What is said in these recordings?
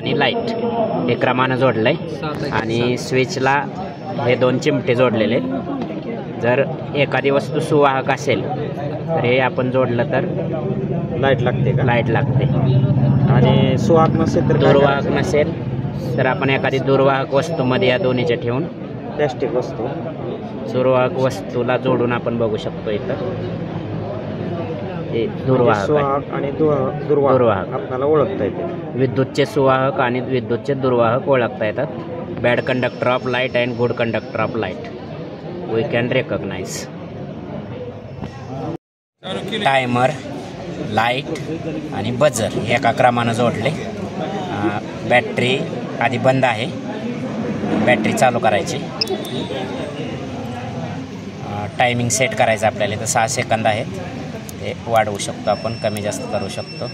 आणि लाईट हे क्रमानं जोडलं आहे आणि स्विचला हे 2 चिमटे जोडलेले आहेत। जर एखादी वस्तू सुवाहक असेल तर हे आपण जोडलं तर लाईट लागते का? लाईट लागते। आणि सुवाहक नसेल तर दुर्वाहक नसेल तर आपण एखादी दुर्वाहक वस्तूमध्ये या दोन्हीच्या ठेवून प्लॅस्टिक वस्तू सुवाहक वस्तूला जोडून आपण बघू शकतो। इथं हे दुर्वाहक आणि दुर्वाहक आपल्याला ओळखता येते। विद्युतचे सुवाहक आणि विद्युतचे दुर्वाहक ओळखता येतात। Bad conductor of light and good conductor of light we can recognise. Timer, light आणि बजर एका क्रमानं जोडले। बॅटरी आधी बंद आहे, बॅटरी चालू करायची। टायमिंग सेट करायचं आपल्याला। तर 6 सेकंद आहेत, ते वाढवू शकतो आपण, कमी जास्त करू शकतो।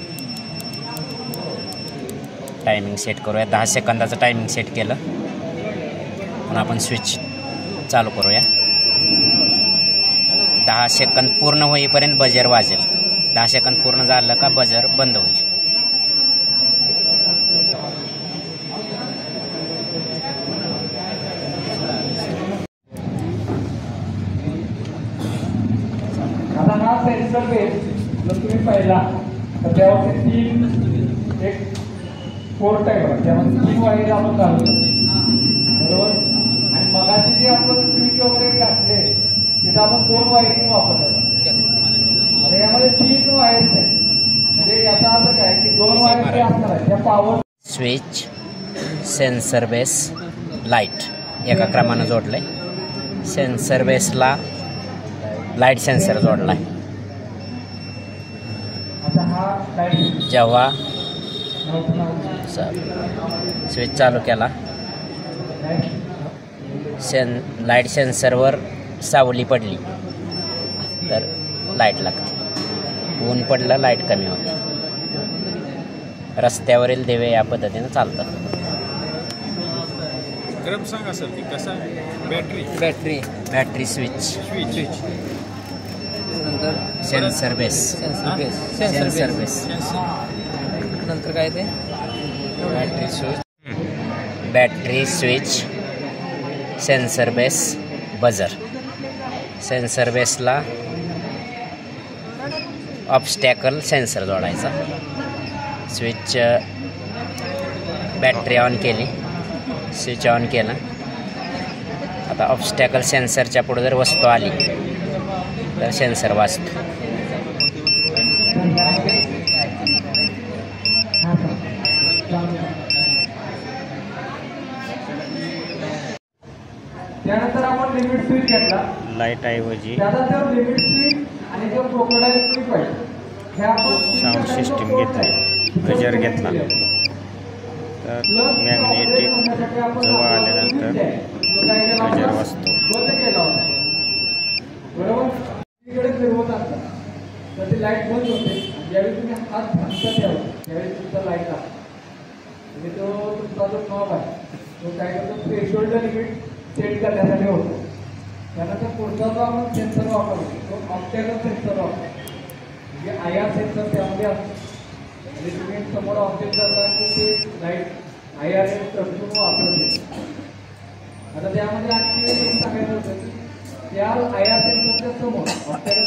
टायमिंग सेट करूया। 10 सेकंदाचं टायमिंग सेट केलं पण आपण स्विच चालू करूया। 10 सेकंद पूर्ण होईपर्यंत बजर वाजेल। 10 सेकंद पूर्ण झालं का बजर बंद होईल। आता हा सेन्सर बेस जर तुम्ही पाहिला तर त्यावरती 3 एक पोर्ट आहे बघा, त्यामध्ये 3 वायर आपण घालतो बरोबर। आणि मगाशी जे आपण स्विच वगैरे घातले तिथं आपण 2 वायरिंग वापरले। आता यामध्ये 3 वायर्स आहेत, म्हणजे याचा अर्थ काय की 2 वायर जे असणार आहे त्या power switch, sensor base, light एका क्रमानं जोडलंय। सेन्सर बेसला लाईट सेन्सर जोडला आहे। जेव्हा स्विच चालू केला लाईट सेन्सरवर सावली पडली तर लाईट लागते, ऊन पडलं लाईट कमी होते। रस्त्यावरील दिवे या पद्धतीनं चालतात। क्रम सांगा सर ती कसा? बॅटरी स्विच नंतर सेन्सर बेस नंतर काय ते battery switch, sensor base, buzzer. Sensor बेसला ऑब्स्टॅकल सेन्सर जोडायचा। स्विच बॅटरी ऑन केली, स्विच ऑन केला। आता ऑब्स्टॅकल सेन्सरच्या पुढे जर वस्तू आली तर सेन्सर वाजतो। त्यानंतर आपण लिमिट स्विच घेतला, लाईट ऐवजी त्याचा जो लिमिट स्विच आणि जो क्रोकोडाईल स्विच आहे हे आपण साऊंड सिस्टीम घेतली, गजर घेतला तर मॅग्नेटिक जवळ आल्यानंतर गजर वाजतो। बंद केला होता बरोबर। तिकडे फिरवत असतात तर ती लाईट बंद होते। ज्यावेळी तुम्ही हात भांगता ठेवा त्यावेळी तुमचा लाईट लागतो। म्हणजे तो तुमचा जो नॉब आहे तो काय करतो, थ्रेशोल्ड लिमिट सेट करण्यासाठी होतो। त्यानंतर पुढचा जो आपण सेन्सर वापरतो तो ऑप्टिकल सेन्सर वापरतो, म्हणजे IR सेन्सर त्यामध्ये असतो। म्हणजे तुम्ही समोर ऑब्जेक्ट करता की ते लाईट IR समजून वापरते। आता त्यामध्ये आणखी एक सांगायचं होतं की त्या IR सेन्सरच्या समोर ऑप्टिकल